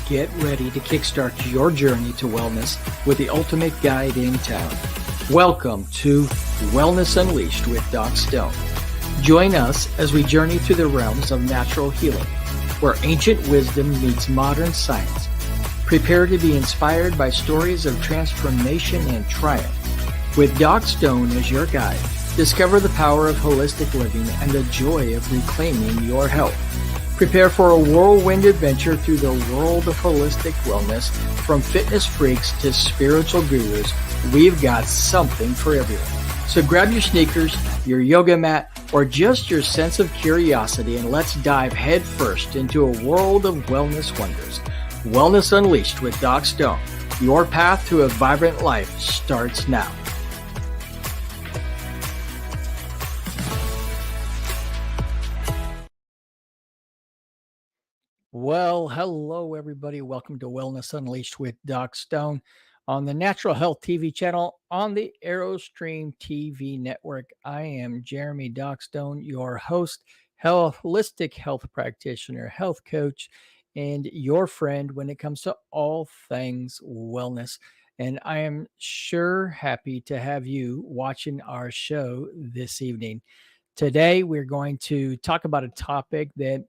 get ready to kickstart your journey to wellness with the ultimate guide in town. Welcome to Wellness Unleashed with Doc Stone. Join us as we journey through the realms of natural healing, where ancient wisdom meets modern science. Prepare to be inspired by stories of transformation and triumph. With Doc Stone as your guide, discover the power of holistic living and the joy of reclaiming your health. Prepare for a whirlwind adventure through the world of holistic wellness. From fitness freaks to spiritual gurus, we've got something for everyone. So grab your sneakers, your yoga mat, or just your sense of curiosity, and let's dive headfirst into a world of wellness wonders. Wellness Unleashed with Doc Stone. Your path to a vibrant life starts now. Well, hello, everybody. Welcome to Wellness Unleashed with Doc Stone on the Natural Health TV channel on the Aerostream TV network. I am Jeremy Doc Stone, your host, holistic health practitioner, health coach, and your friend when it comes to all things wellness. And I am sure happy to have you watching our show this evening. Today, we're going to talk about a topic that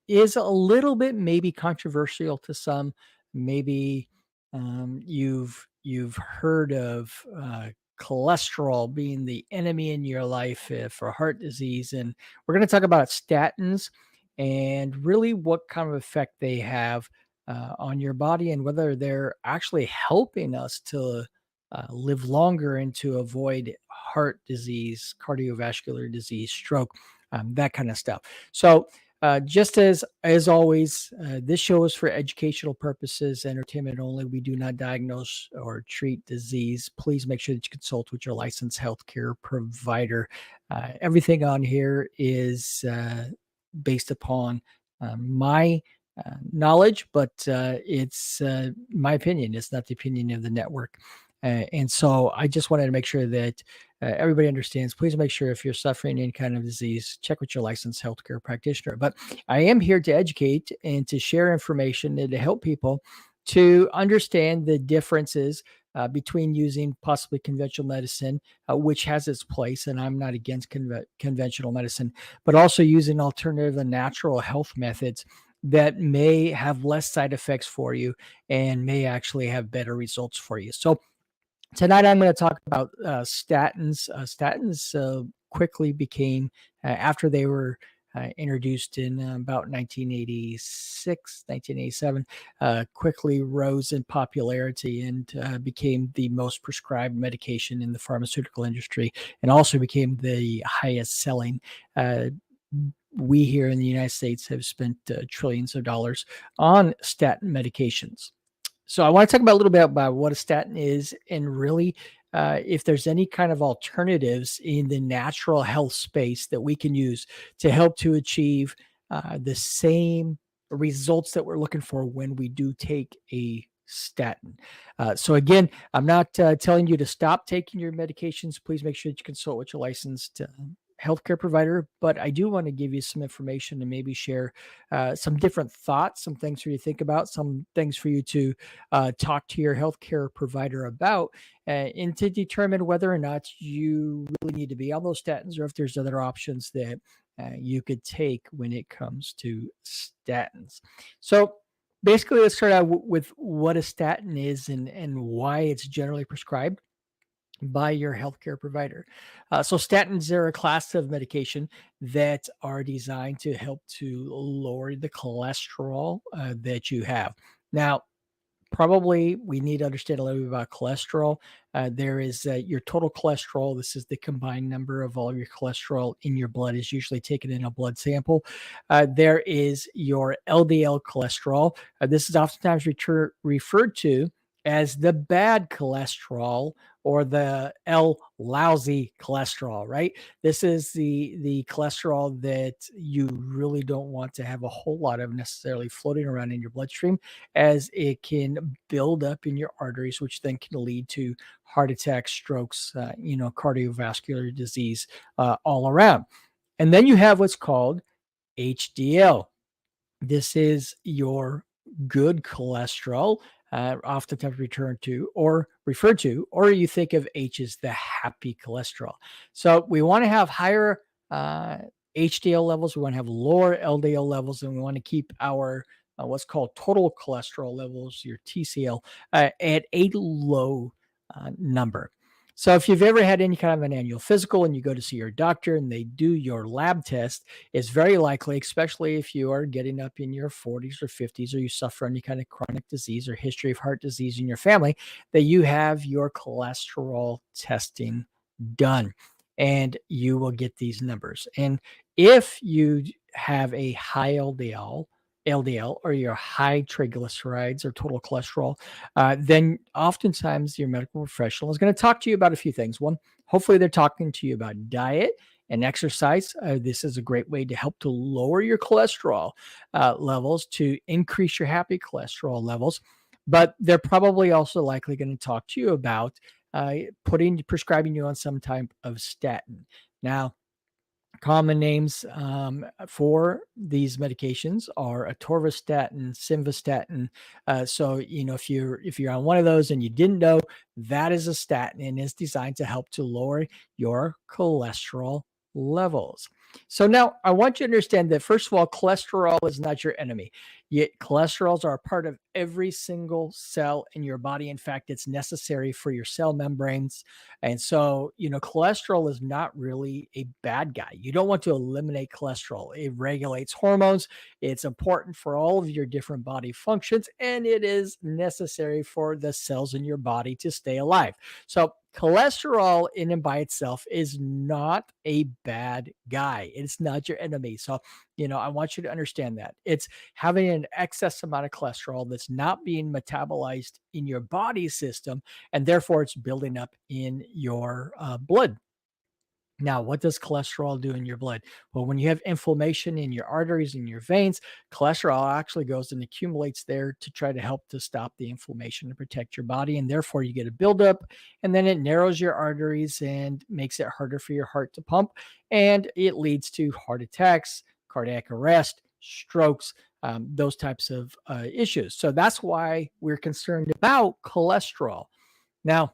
is a little bit maybe controversial to some. Maybe you've heard of cholesterol being the enemy in your life for heart disease, and we're going to talk about statins and really what kind of effect they have on your body and whether they're actually helping us to live longer and to avoid heart disease, cardiovascular disease, stroke, that kind of stuff. So just as always, this show is for educational purposes, entertainment only. We do not diagnose or treat disease. Please make sure that you consult with your licensed healthcare provider. Everything on here is based upon my knowledge, but it's my opinion. It's not the opinion of the network. And so I just wanted to make sure that everybody understands. Please make sure if you're suffering any kind of disease, check with your licensed healthcare practitioner. But I am here to educate and to share information and to help people to understand the differences between using possibly conventional medicine, which has its place, and I'm not against conventional medicine, but also using alternative and natural health methods that may have less side effects for you and may actually have better results for you. So tonight, I'm going to talk about statins. Statins quickly became, after they were introduced in about 1986, 1987, quickly rose in popularity and became the most prescribed medication in the pharmaceutical industry, and also became the highest selling. We here in the United States have spent trillions of dollars on statin medications. So I want to talk about a little bit about what a statin is and really if there's any kind of alternatives in the natural health space that we can use to help to achieve the same results that we're looking for when we do take a statin. So again, I'm not telling you to stop taking your medications. Please make sure that you consult with your licensed healthcare provider, but I do want to give you some information and maybe share some different thoughts, some things for you to think about, some things for you to talk to your healthcare provider about, and to determine whether or not you really need to be on those statins or if there's other options that you could take when it comes to statins. So basically, let's start out with what a statin is and why it's generally prescribed by your healthcare provider. So statins are a class of medication that are designed to help to lower the cholesterol that you have. Now, probably we need to understand a little bit about cholesterol. There is your total cholesterol. This is the combined number of all your cholesterol in your blood is usually taken in a blood sample. There is your LDL cholesterol. This is oftentimes referred to as the bad cholesterol or the lousy cholesterol, right? This is the cholesterol that you really don't want to have a whole lot of necessarily floating around in your bloodstream, as it can build up in your arteries, which then can lead to heart attacks, strokes, cardiovascular disease all around. And then you have what's called HDL. This is your good cholesterol, oftentimes referred to, or you think of H as the happy cholesterol. So we want to have higher uh, HDL levels, we want to have lower LDL levels, and we want to keep our what's called total cholesterol levels, your TCL, at a low number. So if you've ever had any kind of an annual physical and you go to see your doctor and they do your lab test, it's very likely, especially if you are getting up in your 40s or 50s, or you suffer any kind of chronic disease or history of heart disease in your family, that you have your cholesterol testing done and you will get these numbers. And if you have a high LDL, or your high triglycerides or total cholesterol, then oftentimes your medical professional is going to talk to you about a few things. One, hopefully they're talking to you about diet and exercise. This is a great way to help to lower your cholesterol levels, to increase your happy cholesterol levels. But they're probably also likely going to talk to you about prescribing you on some type of statin. Now, common names for these medications are atorvastatin, simvastatin. So if you're on one of those and you didn't know, that is a statin and is designed to help to lower your cholesterol levels. So now I want you to understand that, first of all, cholesterol is not your enemy. Yet cholesterols are a part of every single cell in your body. In fact, it's necessary for your cell membranes. And so, cholesterol is not really a bad guy. You don't want to eliminate cholesterol. It regulates hormones. It's important for all of your different body functions, and it is necessary for the cells in your body to stay alive. So, cholesterol in and by itself is not a bad guy. It's not your enemy. So, I want you to understand that. It's having an excess amount of cholesterol that's not being metabolized in your body system, and therefore it's building up in your blood. Now, what does cholesterol do in your blood? Well, when you have inflammation in your arteries and your veins, cholesterol actually goes and accumulates there to try to help to stop the inflammation and protect your body. And therefore, you get a buildup, and then it narrows your arteries and makes it harder for your heart to pump. And it leads to heart attacks, cardiac arrest, strokes, those types of issues. So that's why we're concerned about cholesterol. Now,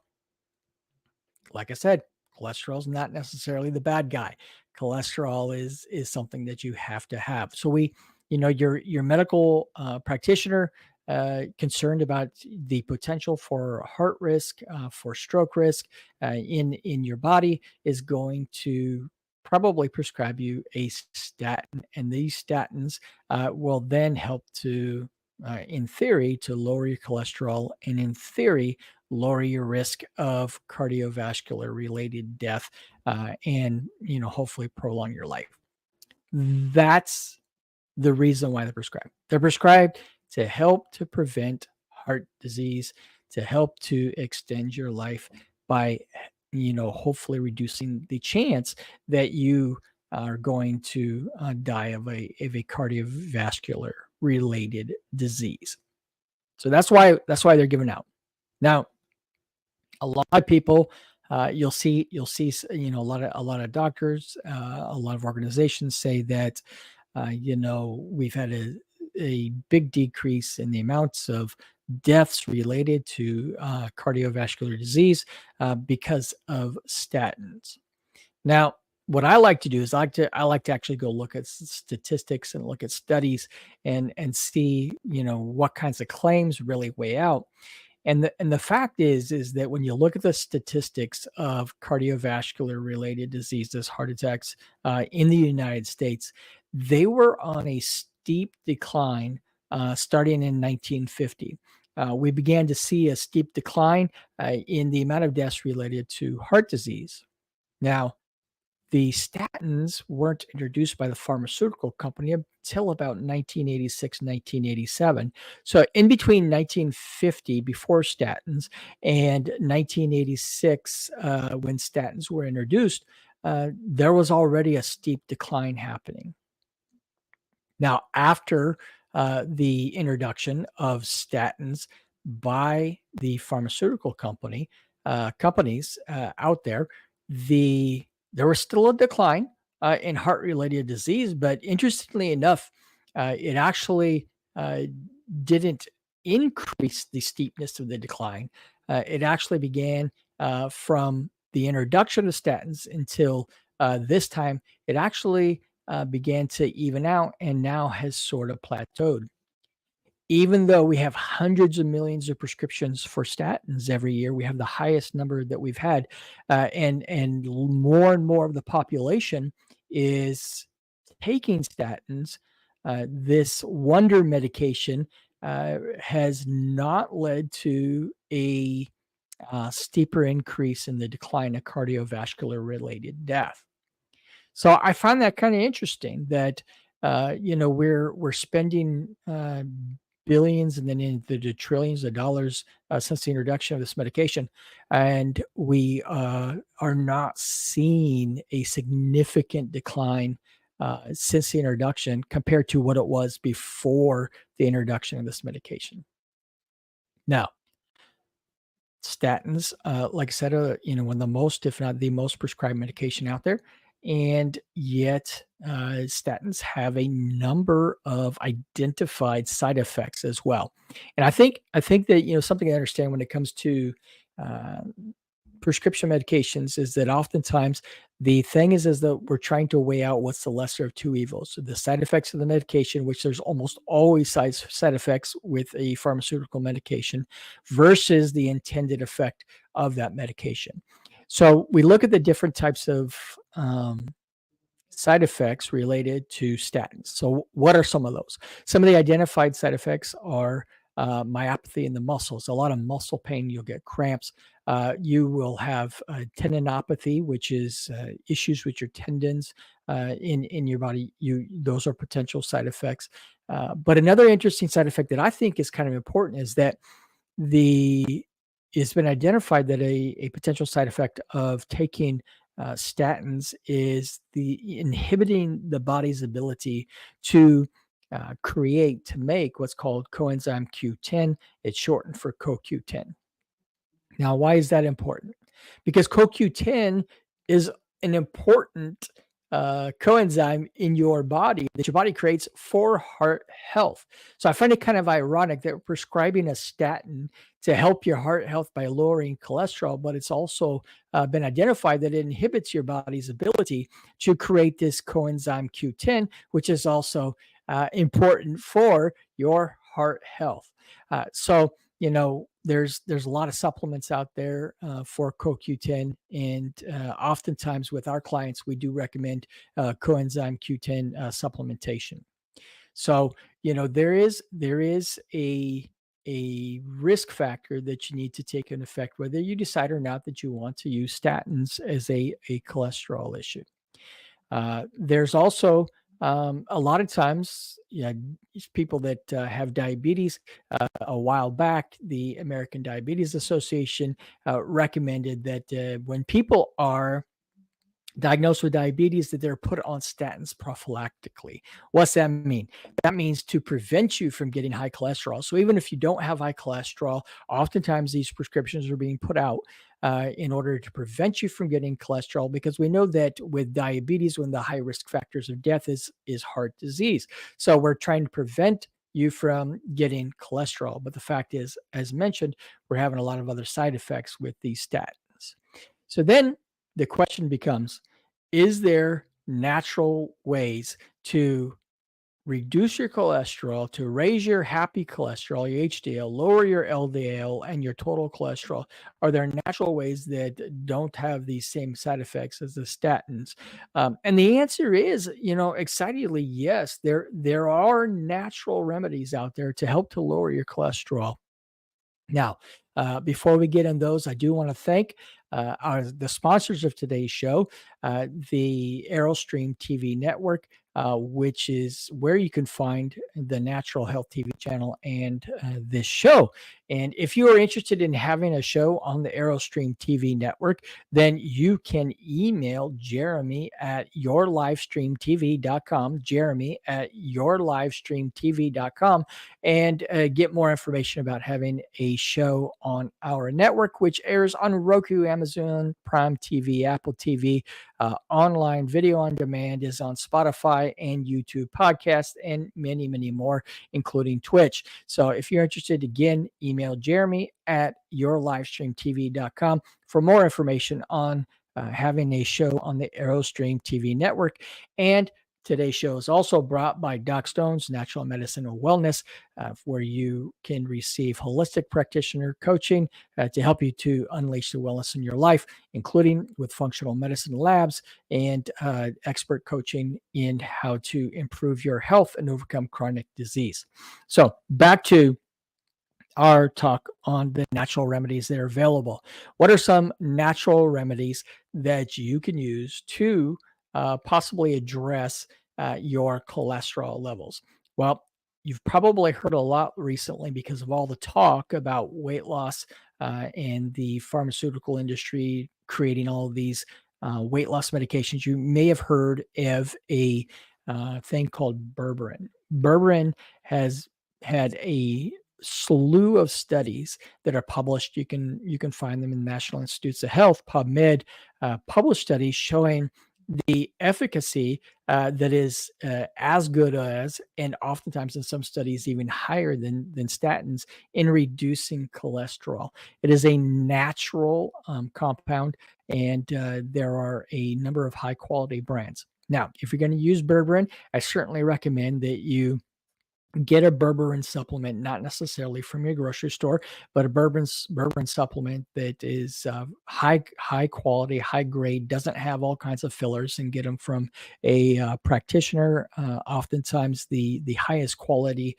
like I said, cholesterol is not necessarily the bad guy. Cholesterol is something that you have to have. So your medical practitioner concerned about the potential for heart risk, for stroke risk in your body, is going to probably prescribe you a statin, and these statins will then help to, in theory, to lower your cholesterol, and in theory, lower your risk of cardiovascular related death, and hopefully prolong your life. That's the reason why they're prescribed to help to prevent heart disease, to help to extend your life by hopefully reducing the chance that you are going to die of a cardiovascular related disease. So that's why they're given out. Now, a lot of people, you'll see a lot of doctors, a lot of organizations say that we've had a big decrease in the amounts of deaths related to cardiovascular disease because of statins. Now, what I like to do is I like to actually go look at statistics and look at studies and see what kinds of claims really weigh out. And the fact is that when you look at the statistics of cardiovascular related diseases, heart attacks in the United States, they were on a steep decline starting in 1950. We began to see a steep decline in the amount of deaths related to heart disease. Now, the statins weren't introduced by the pharmaceutical company until about 1986, 1987. So in between 1950, before statins, and 1986, when statins were introduced, there was already a steep decline happening. Now, after the introduction of statins by the pharmaceutical companies out there, there was still a decline in heart-related disease, but interestingly enough, it actually didn't increase the steepness of the decline. It actually began from the introduction of statins until this time. It actually began to even out and now has sort of plateaued. Even though we have hundreds of millions of prescriptions for statins every year, we have the highest number that we've had, and more of the population is taking statins. This wonder medication has not led to a steeper increase in the decline of cardiovascular related death. So I find that kind of interesting that we're spending billions and then into the trillions of dollars since the introduction of this medication, and we are not seeing a significant decline since the introduction compared to what it was before the introduction of this medication. Now, statins, like I said, one of the most, if not the most prescribed medication out there. And yet, statins have a number of identified side effects as well. And I think that, something I understand when it comes to uh, prescription medications is that oftentimes the thing is that we're trying to weigh out what's the lesser of two evils. So the side effects of the medication, which there's almost always side effects with a pharmaceutical medication, versus the intended effect of that medication. So we look at the different types of side effects related to statins. So, what are some of those? Some of the identified side effects are myopathy in the muscles, a lot of muscle pain. You'll get cramps. You will have tendinopathy, which is issues with your tendons in your body. Those are potential side effects. But another interesting side effect that I think is kind of important is that the it's been identified that a potential side effect of taking statins is the inhibiting the body's ability to make what's called coenzyme Q10. It's shortened for CoQ10. Now, why is that important? Because CoQ10 is an important coenzyme in your body that your body creates for heart health. So I find it kind of ironic that we're prescribing a statin to help your heart health by lowering cholesterol, but it's also been identified that it inhibits your body's ability to create this coenzyme Q10, which is also important for your heart health. So there's a lot of supplements out there for CoQ10, and oftentimes with our clients, we do recommend coenzyme Q10 supplementation. So there is a risk factor that you need to take into effect, whether you decide or not that you want to use statins as a cholesterol issue. There's also a lot of times, people that have diabetes. A while back, the American Diabetes Association recommended that when people are diagnosed with diabetes, that they're put on statins prophylactically. What's that mean? That means to prevent you from getting high cholesterol. So even if you don't have high cholesterol, oftentimes these prescriptions are being put out in order to prevent you from getting cholesterol, because we know that with diabetes, one of the high risk factors of death is heart disease. So we're trying to prevent you from getting cholesterol. But the fact is, as mentioned, we're having a lot of other side effects with these statins. So then the question becomes, is there natural ways to reduce your cholesterol, to raise your happy cholesterol, your HDL, lower your LDL, and your total cholesterol? Are there natural ways that don't have these same side effects as the statins? And the answer is, excitedly, yes. There are natural remedies out there to help to lower your cholesterol. Now, before we get in those, I do want to thank the sponsors of today's show, the Aerostream TV network, which is where you can find the Natural Health TV channel and this show. And if you are interested in having a show on the Aerostream TV network, then you can email Jeremy at yourlivestreamtv.com, Jeremy at yourlivestreamtv.com, and get more information about having a show on our network, which airs on Roku, Amazon Prime TV, Apple TV, online video on demand, is on Spotify and YouTube podcasts, and many, many more, including Twitch. So if you're interested, again, email Jeremy at yourlivestreamtv.com for more information on having a show on the AeroStream TV network. And today's show is also brought by Doc Stone's Natural Medicine and Wellness, where you can receive holistic practitioner coaching to help you to unleash the wellness in your life, including with functional medicine labs and expert coaching in how to improve your health and overcome chronic disease. So back to our talk on the natural remedies that are available. What are some natural remedies that you can use to possibly address your cholesterol levels? Well, you've probably heard a lot recently because of all the talk about weight loss and the pharmaceutical industry creating all of these weight loss medications. You may have heard of a thing called berberine. Berberine has had a slew of studies that are published. You can find them in the National Institutes of Health, PubMed, published studies showing the efficacy that is as good as, and oftentimes in some studies even higher than statins in reducing cholesterol. It is a natural compound, and there are a number of high quality brands. Now, if you're going to use berberine, I certainly recommend that you get a berberine supplement, not necessarily from your grocery store, but a berberine supplement that is high quality, high grade, doesn't have all kinds of fillers, and get them from a practitioner. Oftentimes, the highest quality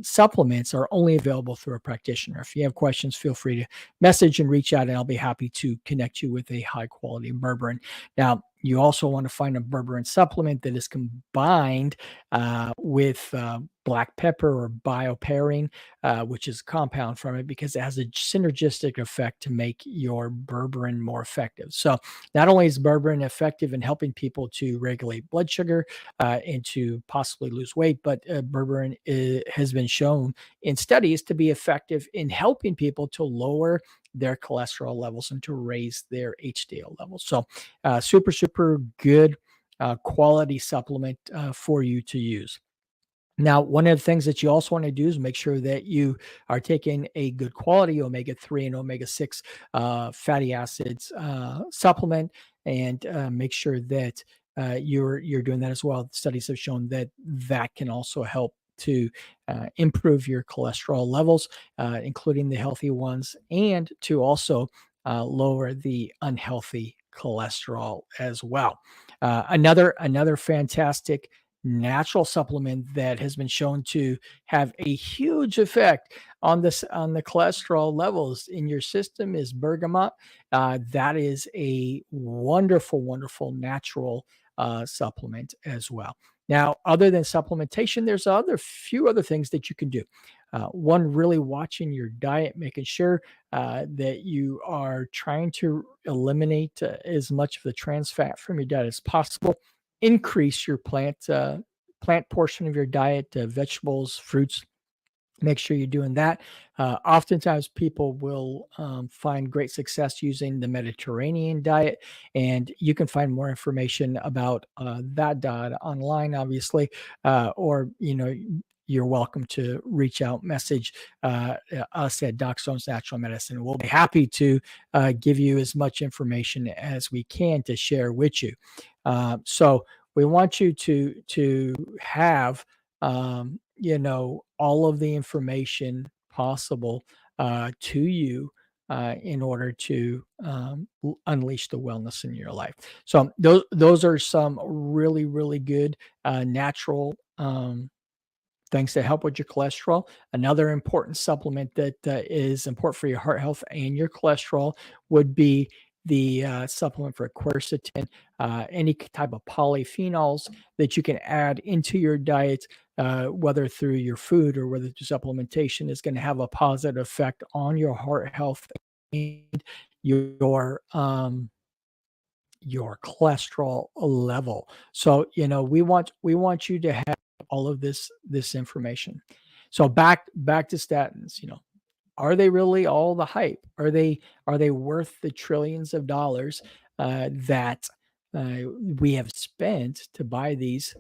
supplements are only available through a practitioner. If you have questions, feel free to message and reach out, and I'll be happy to connect you with a high quality berberine. Now, you also want to find a berberine supplement that is combined with black pepper or bioperine, which is a compound from it, because it has a synergistic effect to make your berberine more effective. So not only is berberine effective in helping people to regulate blood sugar and to possibly lose weight, but berberine has been shown in studies to be effective in helping people to lower their cholesterol levels and to raise their HDL levels. So super good quality supplement for you to use. Now, one of the things that you also want to do is make sure that you are taking a good quality omega-3 and omega-6 fatty acids supplement, and make sure that you're doing that as well. Studies have shown that that can also help to improve your cholesterol levels, including the healthy ones, and to also lower the unhealthy cholesterol as well. Another fantastic natural supplement that has been shown to have a huge effect on the cholesterol levels in your system is bergamot. That is a wonderful natural supplement as well. Now, other than supplementation, there's few other things that you can do. One, really watching your diet, making sure that you are trying to eliminate as much of the trans fat from your diet as possible. Increase your plant portion of your diet, vegetables, fruits. Make sure you're doing that. Oftentimes, people will find great success using the Mediterranean diet, and you can find more information about that diet online, obviously, or you're welcome to reach out, message us at Doc Stone's Natural Medicine. We'll be happy to give you as much information as we can to share with you. So we want you to have all of the information possible to you in order to unleash the wellness in your life. So those are some really good natural things that help with your cholesterol. Another important supplement that is important for your heart health and your cholesterol would be the supplement for quercetin, any type of polyphenols that you can add into your diet, whether through your food or whether through supplementation, is going to have a positive effect on your heart health and your cholesterol level. So we want you to have all of this information. So back to statins. Are they really all the hype? Are they worth the trillions of dollars that we have spent to buy these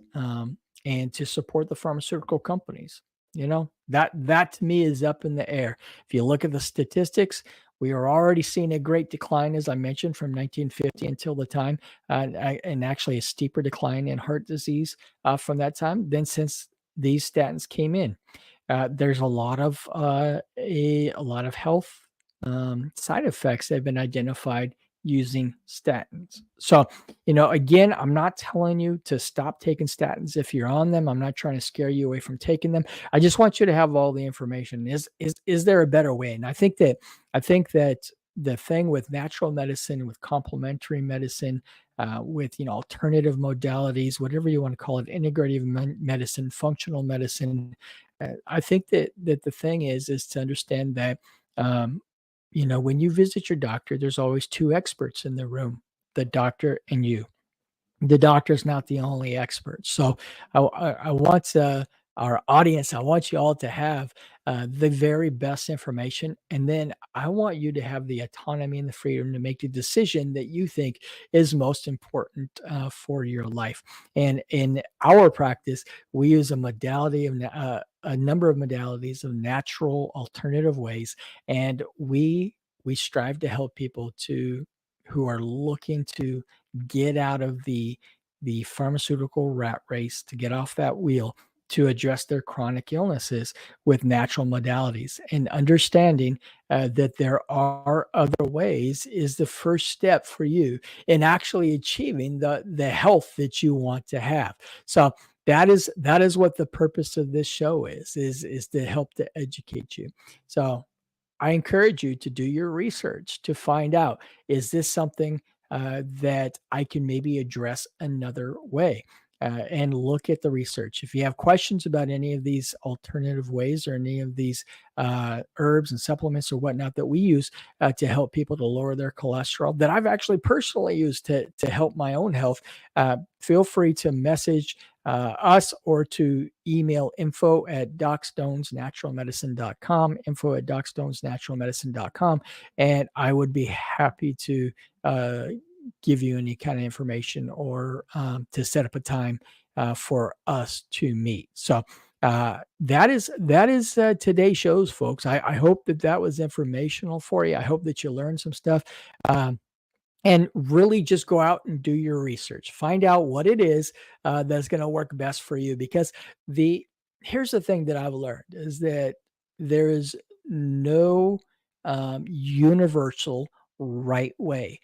and to support the pharmaceutical companies. That to me is up in the air. If you look at the statistics, we are already seeing a great decline, as I mentioned, from 1950 until the time, and actually a steeper decline in heart disease from that time than since these statins came in. There's a lot of health side effects that have been identified using statins. So, again, I'm not telling you to stop taking statins if you're on them. I'm not trying to scare you away from taking them. I just want you to have all the information. Is there a better way? And I think that the thing with natural medicine, with complementary medicine, with alternative modalities, whatever you want to call it, integrative medicine, functional medicine. I think that the thing is to understand that when you visit your doctor, there's always two experts in the room, the doctor and you. The doctor's not the only expert. So I want our audience, I want you all to have the very best information. And then I want you to have the autonomy and the freedom to make the decision that you think is most important for your life. And in our practice, we use a number of modalities of natural alternative ways. And we strive to help people who are looking to get out of the pharmaceutical rat race, to get off that wheel, to address their chronic illnesses with natural modalities. And understanding that there are other ways is the first step for you in actually achieving the health that you want to have. So that is what the purpose of this show is to help to educate you. So I encourage you to do your research to find out, is this something that I can maybe address another way? And look at the research. If you have questions about any of these alternative ways or any of these herbs and supplements or whatnot that we use to help people to lower their cholesterol, that I've actually personally used to help my own health, feel free to message us or to email info@docstonesnaturalmedicine.com, info@docstonesnaturalmedicine.com, and I would be happy to give you any kind of information or to set up a time for us to meet. So that is today's shows, folks. I hope that was informational for you. I hope that you learned some stuff. And really just go out and do your research. Find out what it is that's going to work best for you. Because here's the thing that I've learned is that there is no universal right way.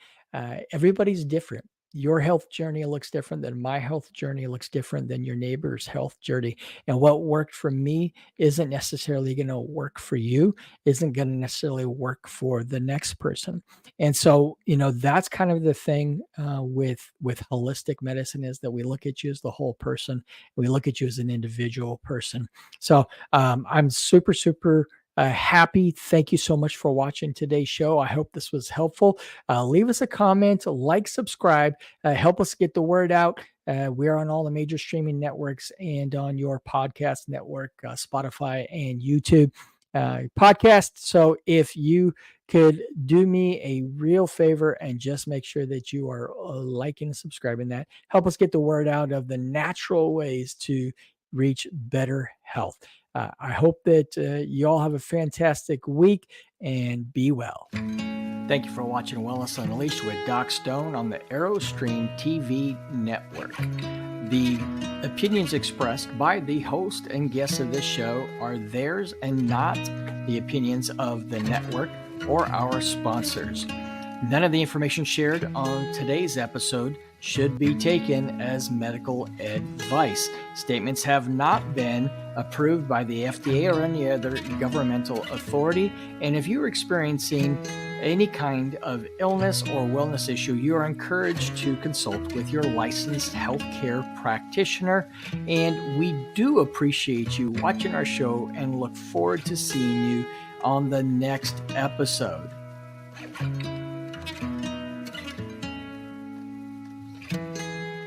Everybody's different. Your health journey looks different than my health journey, looks different than your neighbor's health journey. And what worked for me isn't necessarily going to work for you, isn't going to necessarily work for the next person. And so, that's kind of the thing with holistic medicine, is that we look at you as the whole person. We look at you as an individual person. So I'm super, super happy. Thank you so much for watching today's show. I hope this was helpful. Leave us a comment, like, subscribe, help us get the word out. We're on all the major streaming networks and on your podcast network, Spotify and YouTube podcast. So if you could do me a real favor and just make sure that you are liking and subscribing, that help us get the word out of the natural ways to reach better health. I hope that you all have a fantastic week and be well. Thank you for watching Wellness Unleashed with Doc Stone on the ArrowStream TV network. The opinions expressed by the host and guests of this show are theirs and not the opinions of the network or our sponsors. None of the information shared on today's episode should be taken as medical advice. Statements have not been approved by the FDA or any other governmental authority. And if you're experiencing any kind of illness or wellness issue, you are encouraged to consult with your licensed healthcare practitioner. And we do appreciate you watching our show and look forward to seeing you on the next episode.